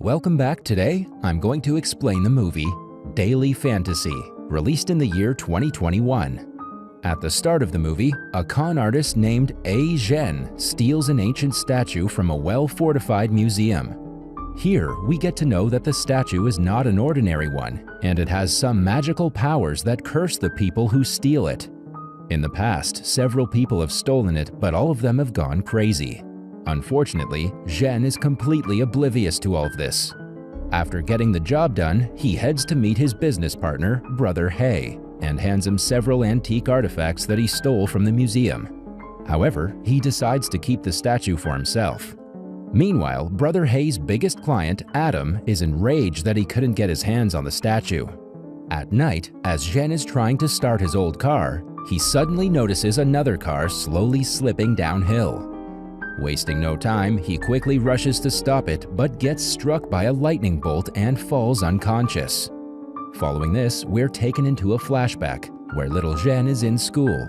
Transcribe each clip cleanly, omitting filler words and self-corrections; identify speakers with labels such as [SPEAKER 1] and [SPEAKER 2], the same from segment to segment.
[SPEAKER 1] Welcome back. Today, I'm going to explain the movie Daily Fantasy, released in the year 2021. At the start of the movie, a con artist named A. Zhen steals an ancient statue from a well-fortified museum. Here, we get to know that the statue is not an ordinary one, and it has some magical powers that curse the people who steal it. In the past, several people have stolen it, but all of them have gone crazy. Unfortunately, Zhen is completely oblivious to all of this. After getting the job done, he heads to meet his business partner, Brother He, and hands him several antique artifacts that he stole from the museum. However, he decides to keep the statue for himself. Meanwhile, Brother He's biggest client, Adam, is enraged that he couldn't get his hands on the statue. At night, as Zhen is trying to start his old car, he suddenly notices another car slowly slipping downhill. Wasting no time, he quickly rushes to stop it but gets struck by a lightning bolt and falls unconscious. Following this, we're taken into a flashback where little Zhen is in school.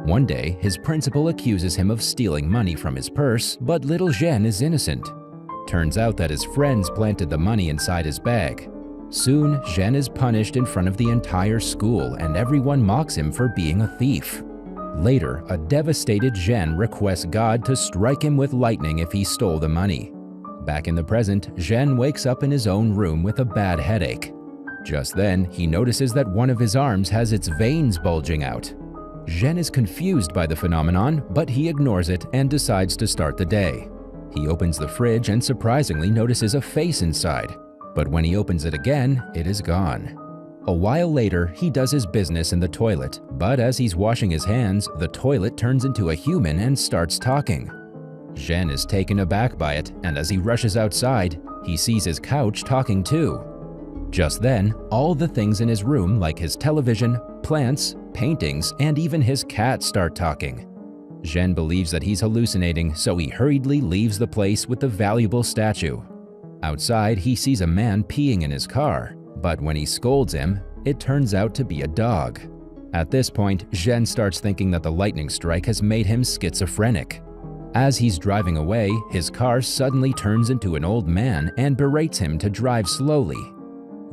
[SPEAKER 1] One day, his principal accuses him of stealing money from his purse, but little Zhen is innocent. Turns out that his friends planted the money inside his bag. Soon, Zhen is punished in front of the entire school and everyone mocks him for being a thief. Later, a devastated Zhen requests God to strike him with lightning if he stole the money. Back in the present, Zhen wakes up in his own room with a bad headache. Just then, he notices that one of his arms has its veins bulging out. Zhen is confused by the phenomenon, but he ignores it and decides to start the day. He opens the fridge and surprisingly notices a face inside, but when he opens it again, it is gone. A while later, he does his business in the toilet, but as he's washing his hands, the toilet turns into a human and starts talking. Zhen is taken aback by it, and as he rushes outside, he sees his couch talking too. Just then, all the things in his room like his television, plants, paintings, and even his cat start talking. Zhen believes that he's hallucinating, so he hurriedly leaves the place with the valuable statue. Outside, he sees a man peeing in his car, but when he scolds him, it turns out to be a dog. At this point, Zhen starts thinking that the lightning strike has made him schizophrenic. As he's driving away, his car suddenly turns into an old man and berates him to drive slowly.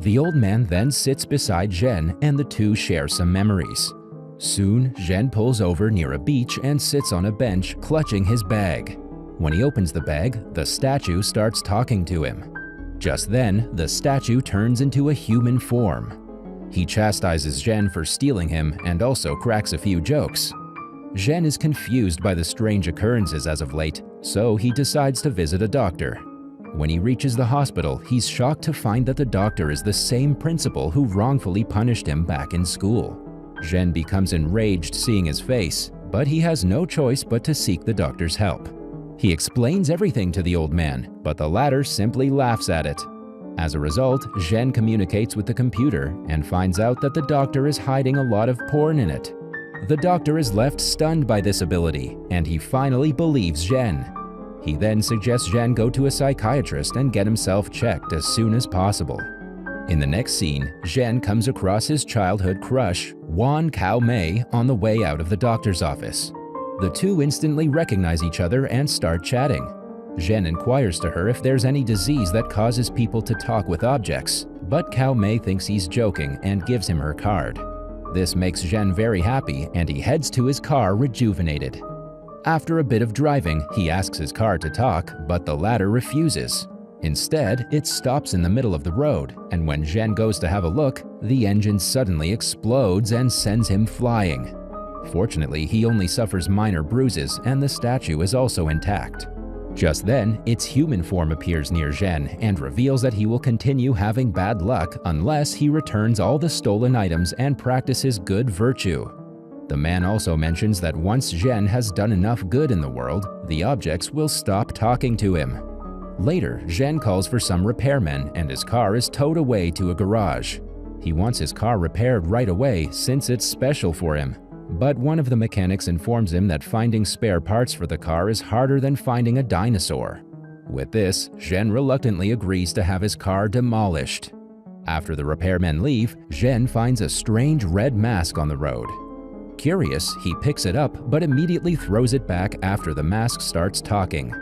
[SPEAKER 1] The old man then sits beside Zhen and the two share some memories. Soon, Zhen pulls over near a beach and sits on a bench clutching his bag. When he opens the bag, the statue starts talking to him. Just then, the statue turns into a human form. He chastises Zhen for stealing him and also cracks a few jokes. Zhen is confused by the strange occurrences as of late, so he decides to visit a doctor. When he reaches the hospital, he's shocked to find that the doctor is the same principal who wrongfully punished him back in school. Zhen becomes enraged seeing his face, but he has no choice but to seek the doctor's help. He explains everything to the old man, but the latter simply laughs at it. As a result, Zhen communicates with the computer and finds out that the doctor is hiding a lot of porn in it. The doctor is left stunned by this ability, and he finally believes Zhen. He then suggests Zhen go to a psychiatrist and get himself checked as soon as possible. In the next scene, Zhen comes across his childhood crush, Wan Kao Mei, on the way out of the doctor's office. The two instantly recognize each other and start chatting. Zhen inquires to her if there's any disease that causes people to talk with objects, but Kao Mei thinks he's joking and gives him her card. This makes Zhen very happy and he heads to his car rejuvenated. After a bit of driving, he asks his car to talk, but the latter refuses. Instead, it stops in the middle of the road, and when Zhen goes to have a look, the engine suddenly explodes and sends him flying. Fortunately, he only suffers minor bruises and the statue is also intact. Just then, its human form appears near Zhen and reveals that he will continue having bad luck unless he returns all the stolen items and practices good virtue. The man also mentions that once Zhen has done enough good in the world, the objects will stop talking to him. Later, Zhen calls for some repairmen and his car is towed away to a garage. He wants his car repaired right away since it's special for him. But one of the mechanics informs him that finding spare parts for the car is harder than finding a dinosaur. With this, Zhen reluctantly agrees to have his car demolished. After the repairmen leave, Zhen finds a strange red mask on the road. Curious, he picks it up but immediately throws it back after the mask starts talking.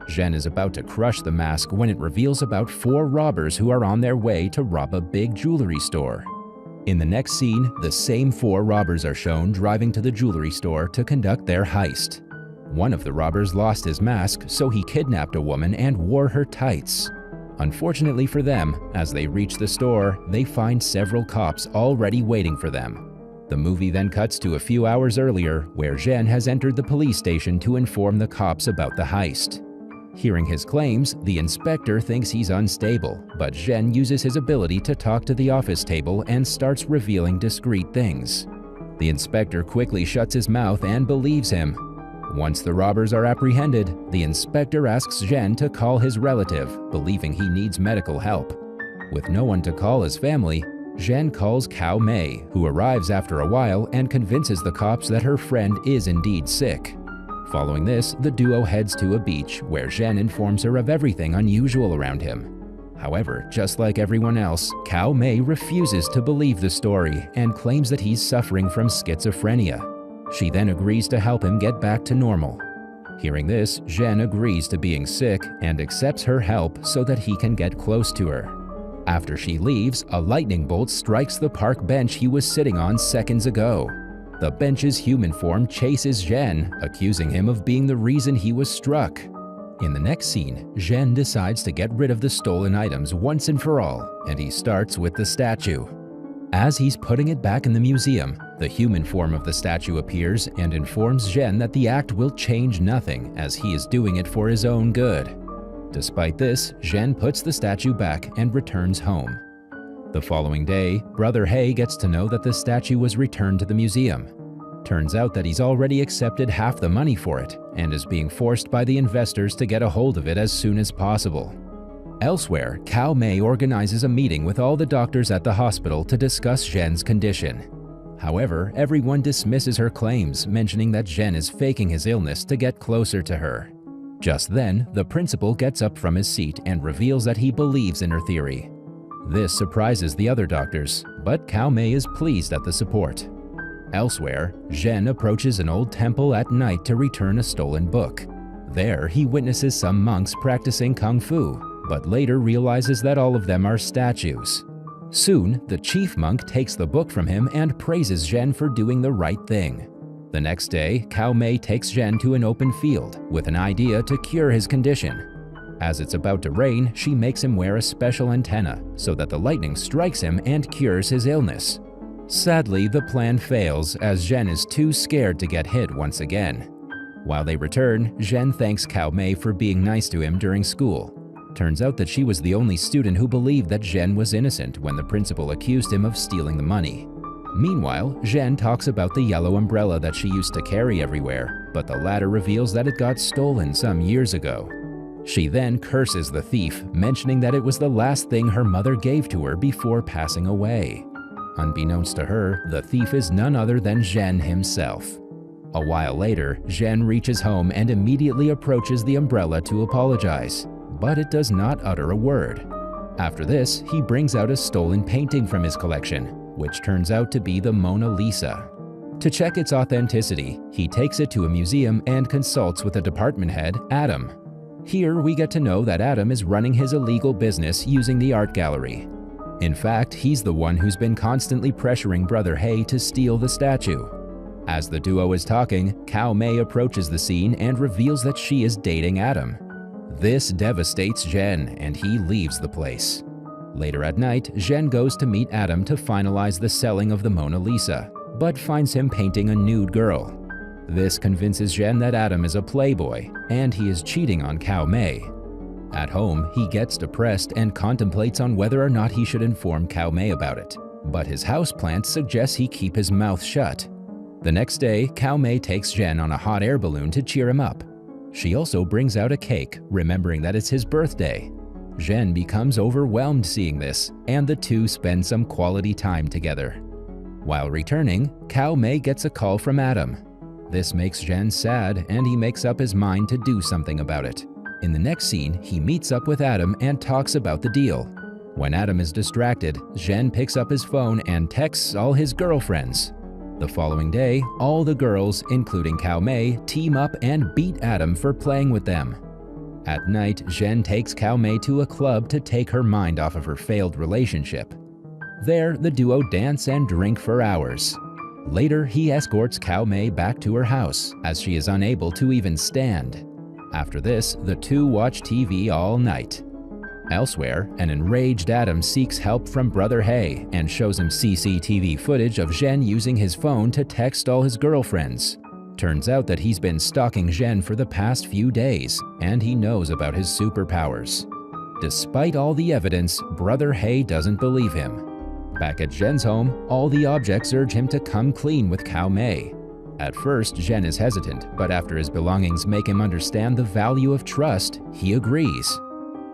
[SPEAKER 1] Zhen is about to crush the mask when it reveals about 4 robbers who are on their way to rob a big jewelry store. In the next scene, the same 4 robbers are shown driving to the jewelry store to conduct their heist. One of the robbers lost his mask, so he kidnapped a woman and wore her tights. Unfortunately for them, as they reach the store, they find several cops already waiting for them. The movie then cuts to a few hours earlier, where Zhen has entered the police station to inform the cops about the heist. Hearing his claims, the inspector thinks he's unstable, but Zhen uses his ability to talk to the office table and starts revealing discreet things. The inspector quickly shuts his mouth and believes him. Once the robbers are apprehended, the inspector asks Zhen to call his relative, believing he needs medical help. With no one to call his family, Zhen calls Cao Mei, who arrives after a while and convinces the cops that her friend is indeed sick. Following this, the duo heads to a beach where Zhen informs her of everything unusual around him. However, just like everyone else, Cao Mei refuses to believe the story and claims that he's suffering from schizophrenia. She then agrees to help him get back to normal. Hearing this, Zhen agrees to being sick and accepts her help so that he can get close to her. After she leaves, a lightning bolt strikes the park bench he was sitting on seconds ago. The bench's human form chases Zhen, accusing him of being the reason he was struck. In the next scene, Zhen decides to get rid of the stolen items once and for all, and he starts with the statue. As he's putting it back in the museum, the human form of the statue appears and informs Zhen that the act will change nothing, as he is doing it for his own good. Despite this, Zhen puts the statue back and returns home. The following day, Brother He gets to know that the statue was returned to the museum. Turns out that he's already accepted half the money for it and is being forced by the investors to get a hold of it as soon as possible. Elsewhere, Cao Mei organizes a meeting with all the doctors at the hospital to discuss Zhen's condition. However, everyone dismisses her claims, mentioning that Zhen is faking his illness to get closer to her. Just then, the principal gets up from his seat and reveals that he believes in her theory. This surprises the other doctors, but Cao Mei is pleased at the support. Elsewhere, Zhen approaches an old temple at night to return a stolen book. There, he witnesses some monks practicing kung fu, but later realizes that all of them are statues. Soon, the chief monk takes the book from him and praises Zhen for doing the right thing. The next day, Cao Mei takes Zhen to an open field with an idea to cure his condition. As it's about to rain, she makes him wear a special antenna so that the lightning strikes him and cures his illness. Sadly, the plan fails as Zhen is too scared to get hit once again. While they return, Zhen thanks Cao Mei for being nice to him during school. Turns out that she was the only student who believed that Zhen was innocent when the principal accused him of stealing the money. Meanwhile, Zhen talks about the yellow umbrella that she used to carry everywhere, but the latter reveals that it got stolen some years ago. She then curses the thief, mentioning that it was the last thing her mother gave to her before passing away. Unbeknownst to her, the thief is none other than Zhen himself. A while later, Zhen reaches home and immediately approaches the umbrella to apologize, but it does not utter a word. After this, he brings out a stolen painting from his collection, which turns out to be the Mona Lisa. To check its authenticity, he takes it to a museum and consults with the department head, Adam. Here, we get to know that Adam is running his illegal business using the art gallery. In fact, he's the one who's been constantly pressuring Brother He to steal the statue. As the duo is talking, Cao Mei approaches the scene and reveals that she is dating Adam. This devastates Zhen, and he leaves the place. Later at night, Zhen goes to meet Adam to finalize the selling of the Mona Lisa, but finds him painting a nude girl. This convinces Zhen that Adam is a playboy, and he is cheating on Cao Mei. At home, he gets depressed and contemplates on whether or not he should inform Cao Mei about it, but his houseplant suggests he keep his mouth shut. The next day, Cao Mei takes Zhen on a hot air balloon to cheer him up. She also brings out a cake, remembering that it's his birthday. Zhen becomes overwhelmed seeing this, and the two spend some quality time together. While returning, Cao Mei gets a call from Adam. This makes Zhen sad, and he makes up his mind to do something about it. In the next scene, he meets up with Adam and talks about the deal. When Adam is distracted, Zhen picks up his phone and texts all his girlfriends. The following day, all the girls, including Cao Mei, team up and beat Adam for playing with them. At night, Zhen takes Cao Mei to a club to take her mind off of her failed relationship. There, the duo dance and drink for hours. Later, he escorts Cao Mei back to her house, as she is unable to even stand. After this, the two watch TV all night. Elsewhere, an enraged Adam seeks help from Brother He and shows him CCTV footage of Zhen using his phone to text all his girlfriends. Turns out that he's been stalking Zhen for the past few days, and he knows about his superpowers. Despite all the evidence, Brother He doesn't believe him. Back at Zhen's home, all the objects urge him to come clean with Cao Mei. At first, Zhen is hesitant, but after his belongings make him understand the value of trust, he agrees.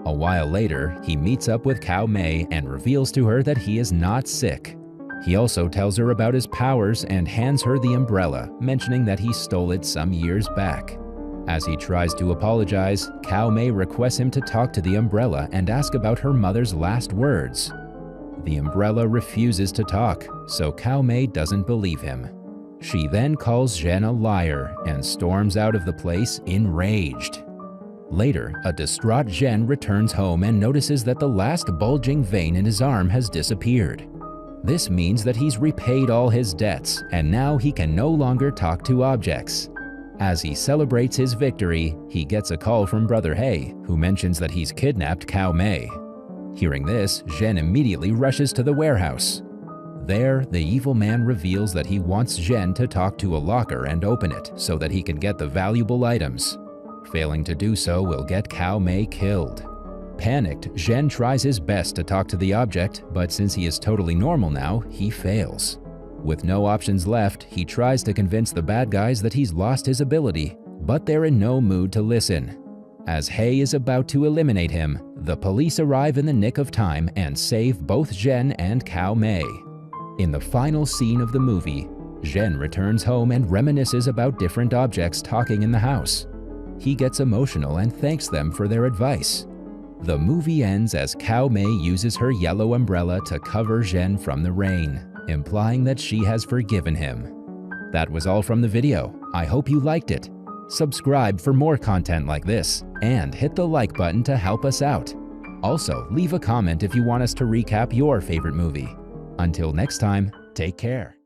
[SPEAKER 1] A while later, he meets up with Cao Mei and reveals to her that he is not sick. He also tells her about his powers and hands her the umbrella, mentioning that he stole it some years back. As he tries to apologize, Cao Mei requests him to talk to the umbrella and ask about her mother's last words. The umbrella refuses to talk, so Cao Mei doesn't believe him. She then calls Zhen a liar and storms out of the place enraged. Later, a distraught Zhen returns home and notices that the last bulging vein in his arm has disappeared. This means that he's repaid all his debts, and now he can no longer talk to objects. As he celebrates his victory, he gets a call from Brother He, who mentions that he's kidnapped Cao Mei. Hearing this, Zhen immediately rushes to the warehouse. There, the evil man reveals that he wants Zhen to talk to a locker and open it so that he can get the valuable items. Failing to do so will get Cao Mei killed. Panicked, Zhen tries his best to talk to the object, but since he is totally normal now, he fails. With no options left, he tries to convince the bad guys that he's lost his ability, but they're in no mood to listen. As He is about to eliminate him, the police arrive in the nick of time and save both Zhen and Cao Mei. In the final scene of the movie, Zhen returns home and reminisces about different objects talking in the house. He gets emotional and thanks them for their advice. The movie ends as Cao Mei uses her yellow umbrella to cover Zhen from the rain, implying that she has forgiven him. That was all from the video. I hope you liked it. Subscribe for more content like this, and hit the like button to help us out. Also, leave a comment if you want us to recap your favorite movie. Until next time, take care.